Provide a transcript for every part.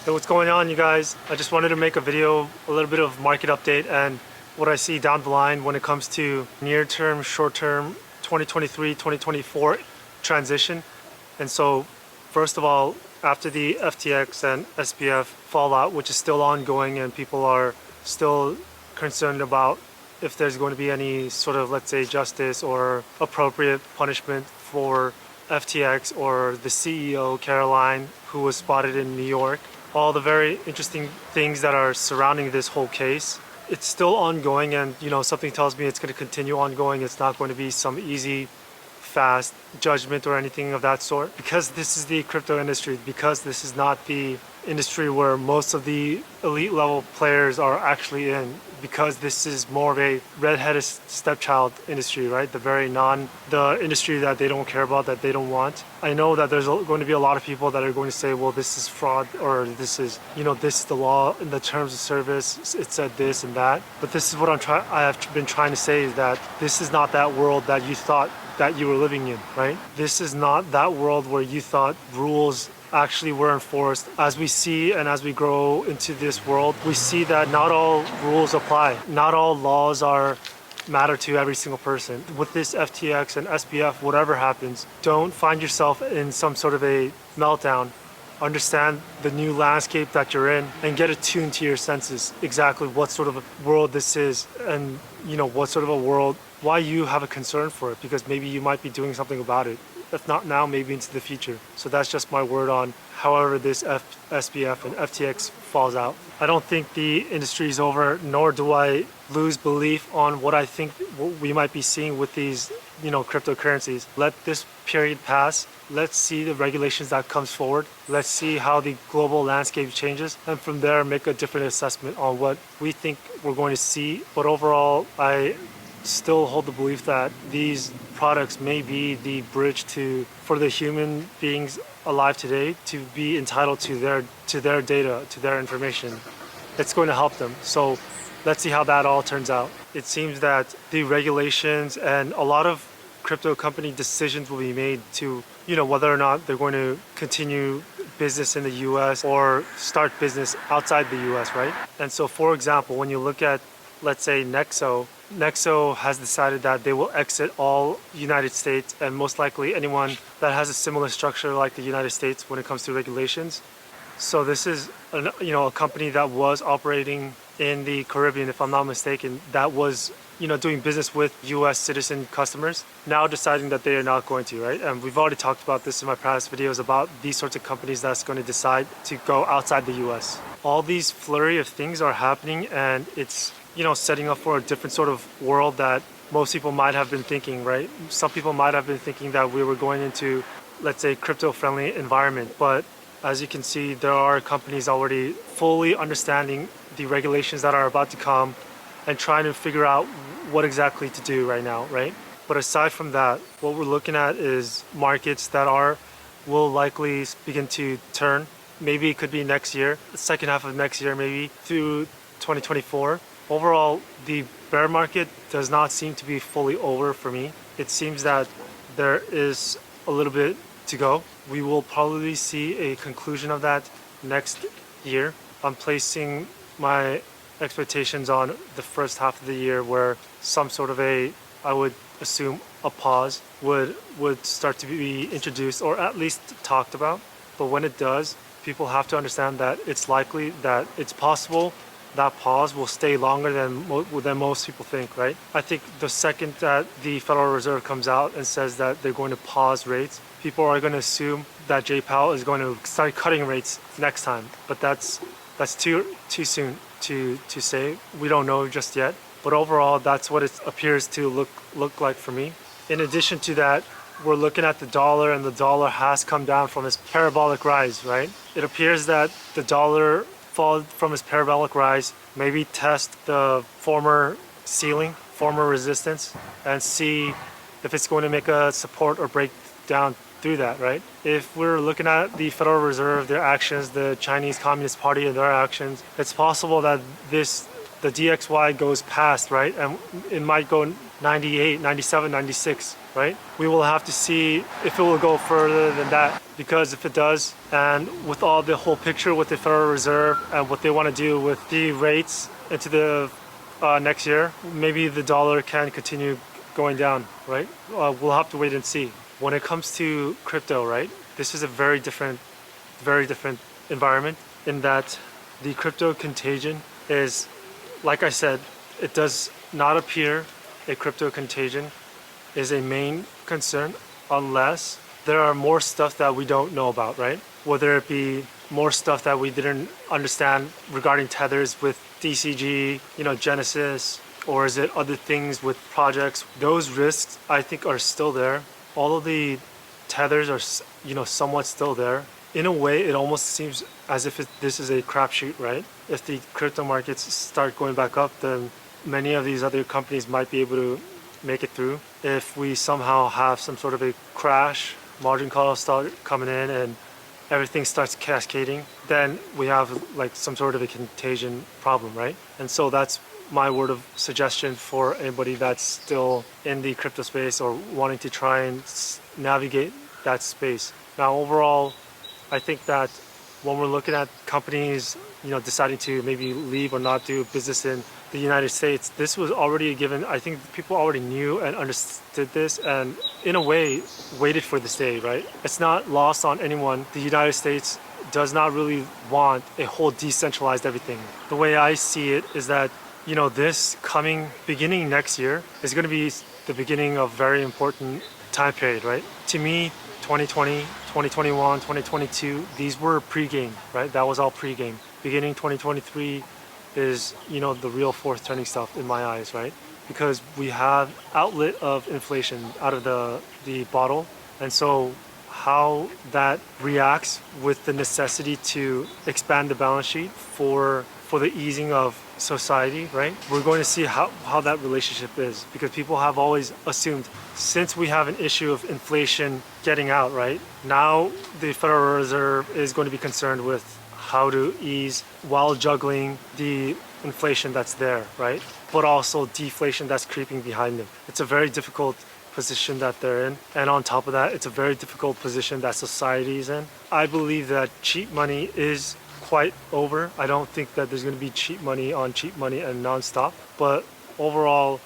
Hey, what's going on, you guys? I just wanted to make a video, a little bit of market update and what I see down the line when it comes to near-term, short-term, 2023, 2024 transition. And so, first of all, after the FTX and SBF fallout, which is still ongoing and people are still concerned about if there's going to be any sort of, let's say, justice or appropriate punishment for FTX or the CEO, Caroline, who was spotted in New York. All the very interesting things that are surrounding this whole case. It's still ongoing, and something tells me it's going to continue ongoing. It's not going to be some easy, fast judgment or anything of that sort. Because this is the crypto industry, because this is not the industry where most of the elite level players are actually in, because this is more of a red-headed stepchild industry, right? The industry that they don't care about, that they don't want. I know that there's going to be a lot of people that are going to say, well, this is fraud, or this is the law in the terms of service, it said this and that. But this is what I have been trying to say, is that this is not that world that you thought that you were living in, right? This is not that world where you thought rules actually were enforced. As we see and as we grow into this world, we see that not all rules apply. Not all laws matter to every single person. With this FTX and SBF, whatever happens, don't find yourself in some sort of a meltdown. Understand the new landscape that you're in and get attuned to your senses, exactly what sort of a world this is, and what sort of a world, why you have a concern for it, because maybe you might be doing something about it. If not now, maybe into the future. So that's just my word on however this SBF and FTX falls out. I don't think the industry is over, nor do I lose belief on what I think we might be seeing with these cryptocurrencies. Let this period pass. Let's see the regulations that comes forward. Let's see how the global landscape changes, and from there make a different assessment on what we think we're going to see. But overall, I still hold the belief that these products may be the bridge for the human beings alive today to be entitled to their data, to their information. It's going to help them. So let's see how that all turns out. It seems that the regulations and a lot of crypto company decisions will be made to whether or not they're going to continue business in the US or start business outside the US, right? And so, for example, when you look at, let's say, Nexo has decided that they will exit all United States, and most likely anyone that has a similar structure like the United States when it comes to regulations. So this is a company that was operating in the Caribbean, if I'm not mistaken, that was doing business with US citizen customers, now deciding that they are not going to, right? And we've already talked about this in my past videos about these sorts of companies that's going to decide to go outside the US. All these flurry of things are happening, and it's setting up for a different sort of world that most people might have been thinking, right? Some people might have been thinking that we were going into, let's say, crypto-friendly environment. But as you can see, there are companies already fully understanding the regulations that are about to come and trying to figure out what exactly to do right now, right? But aside from that, what we're looking at is markets that will likely begin to turn. Maybe it could be next year, the second half of next year, maybe through 2024. Overall, the bear market does not seem to be fully over for me. It seems that there is a little bit to go. We will probably see a conclusion of that next year. I'm placing my expectations on the first half of the year, where some sort of I would assume a pause would start to be introduced, or at least talked about. But when it does, people have to understand that it's likely that it's possible that pause will stay longer than most people think, right? I think the second that the Federal Reserve comes out and says that they're going to pause rates, people are going to assume that Jay Powell is going to start cutting rates next time. But that's too soon to say. We don't know just yet. But overall, that's what it appears to look like for me. In addition to that, we're looking at the dollar, and the dollar has come down from its parabolic rise, right? It appears that the dollar fall from its parabolic rise, maybe test the former ceiling, former resistance, and see if it's going to make a support or break down through that, right? If we're looking at the Federal Reserve, their actions, the Chinese Communist Party and their actions, it's possible that the DXY goes past, right? And it might go 98, 97, 96, right? We will have to see if it will go further than that, because if it does, and with all the whole picture with the Federal Reserve and what they want to do with the rates into the next year, maybe the dollar can continue going down, right? We'll have to wait and see. When it comes to crypto, right, this is a very different environment, in that the crypto contagion is, like I said, it does not appear a crypto contagion is a main concern unless there are more stuff that we don't know about, right? Whether it be more stuff that we didn't understand regarding tethers with DCG, Genesis, or is it other things with projects? Those risks, I think, are still there. All of the tethers are, somewhat still there. In a way, it almost seems as if this is a crapshoot, right? If the crypto markets start going back up, then many of these other companies might be able to make it through. If we somehow have some sort of a crash, margin calls start coming in and everything starts cascading, then we have like some sort of a contagion problem, right? And so that's my word of suggestion for anybody that's still in the crypto space or wanting to try and navigate that space. Now, overall, I think that when we're looking at companies, deciding to maybe leave or not do business in the United States, this was already a given. I think people already knew and understood this, and in a way waited for this day, right? It's not lost on anyone. The United States does not really want a whole decentralized everything. The way I see it is that, this beginning next year is going to be the beginning of very important time period, right? To me, 2020, 2021, 2022, these were pre-game, right? That was all pre-game. Beginning 2023 is, the real fourth turning stuff in my eyes, right? Because we have outlet of inflation out of the bottle. And so how that reacts with the necessity to expand the balance sheet for the easing of society, right? We're going to see how that relationship is, because people have always assumed, since we have an issue of inflation getting out, right? Now the Federal Reserve is going to be concerned with how to ease while juggling the inflation that's there, right? But also deflation that's creeping behind them. It's a very difficult position that they're in. And on top of that, it's a very difficult position that society is in. I believe that cheap money is quite over. I don't think that there's going to be cheap money and nonstop. But overall,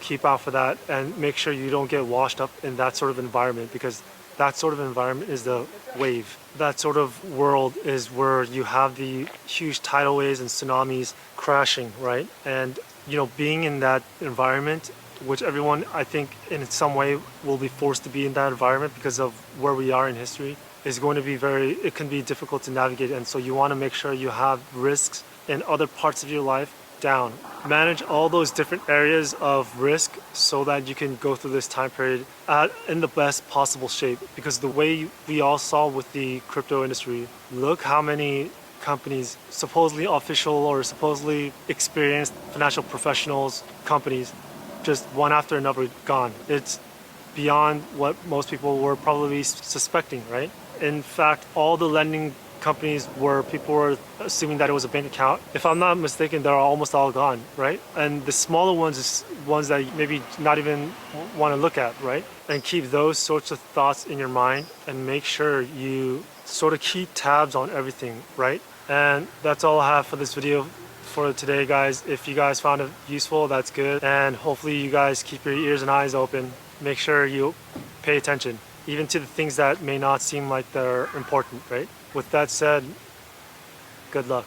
keep out for that and make sure you don't get washed up in that sort of environment, because that sort of environment is the wave. That sort of world is where you have the huge tidal waves and tsunamis crashing, right? And, being in that environment, which everyone, I think, in some way will be forced to be in that environment because of where we are in history, is going to be it can be difficult to navigate. And so you want to make sure you have risks in other parts of your life down. Manage all those different areas of risk so that you can go through this time period in the best possible shape. Because the way we all saw with the crypto industry, look how many companies, supposedly official or supposedly experienced financial professionals, companies, just one after another gone. It's beyond what most people were probably suspecting, right? In fact, all the lending companies where people were assuming that it was a bank account, if I'm not mistaken, they're almost all gone, right? And the smaller ones is ones that you maybe not even want to look at, right? And keep those sorts of thoughts in your mind and make sure you sort of keep tabs on everything, right? And that's all I have for this video for today, guys. If you guys found it useful, that's good. And hopefully you guys keep your ears and eyes open. Make sure you pay attention, even to the things that may not seem like they're important, right? With that said, good luck.